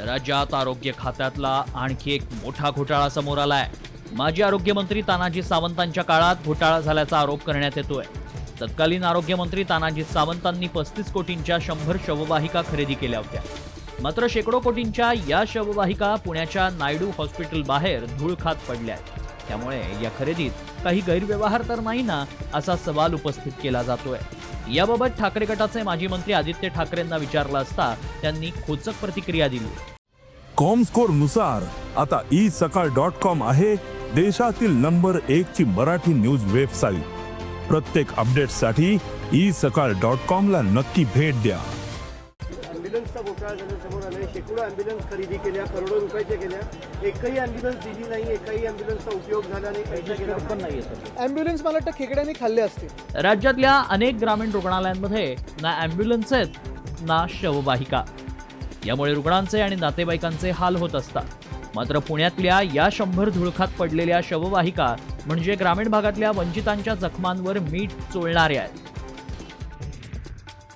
राज्यात आरोग्य खात्यातला आणखी एक मोठा घोटाळा समोर आलाय। माजी आरोग्यमंत्री तानाजी सावंतांच्या काळात घोटाळा झाल्याचा आरोप करण्यात येतोय। तत्कालीन आरोग्यमंत्री तानाजी सावंतांनी 35 कोटींच्या 100 शववाहिका खरेदी केल्या होत्या। मात्र शेकडो कोटींच्या या शववाहिका पुण्याच्या नायडू हॉस्पिटल बाहेर धूळ खात पडल्या। त्यामुळे या खरेदीत काही गैरव्यवहार तर नाही ना, असा सवाल उपस्थित केला जातोय। याबाबत ठाकरे गटाचे माजी मंत्री आदित्य ठाकरेंना विचारलं असता त्यांनी खोचक प्रतिक्रिया दिली। कॉमस्कोर नुसार आता isakal.com आहे देशातील नंबर 1 ची मराठी न्यूज वेबसाईट। प्रत्येक अपडेटसाठी isakal.com ला नक्की भेट द्या। ॲम्ब्युलन्सचा घोटाळा झाल्यासमोर आले, शेकडो ॲम्ब्युलन्स खरेदी केल्या, करोडो रुपयाच्या केल्या, एकही ॲम्ब्युलन्स दिली नाही, एकही ॲम्ब्युलन्सचा उपयोग झाला नाही, पैसे गेला पण नाही। ॲम्ब्युलन्स मला वाटतं खेकड्यांनी खाल्ले असतील। राज्यातल्या अनेक ग्रामीण रुग्णालयांमध्ये ना ॲम्ब्युलन्स आहेत ना शववाहिका। यामुळे रुग्णांचे आणि नातेवाईकांचे हाल होत असतात। मात्र पुण्यातल्या या 100 धुळखात पडलेल्या शववाहिका म्हणजे ग्रामीण भागातल्या वंचितांच्या जखमांवर मीठ चोळणाऱ्या आहेत।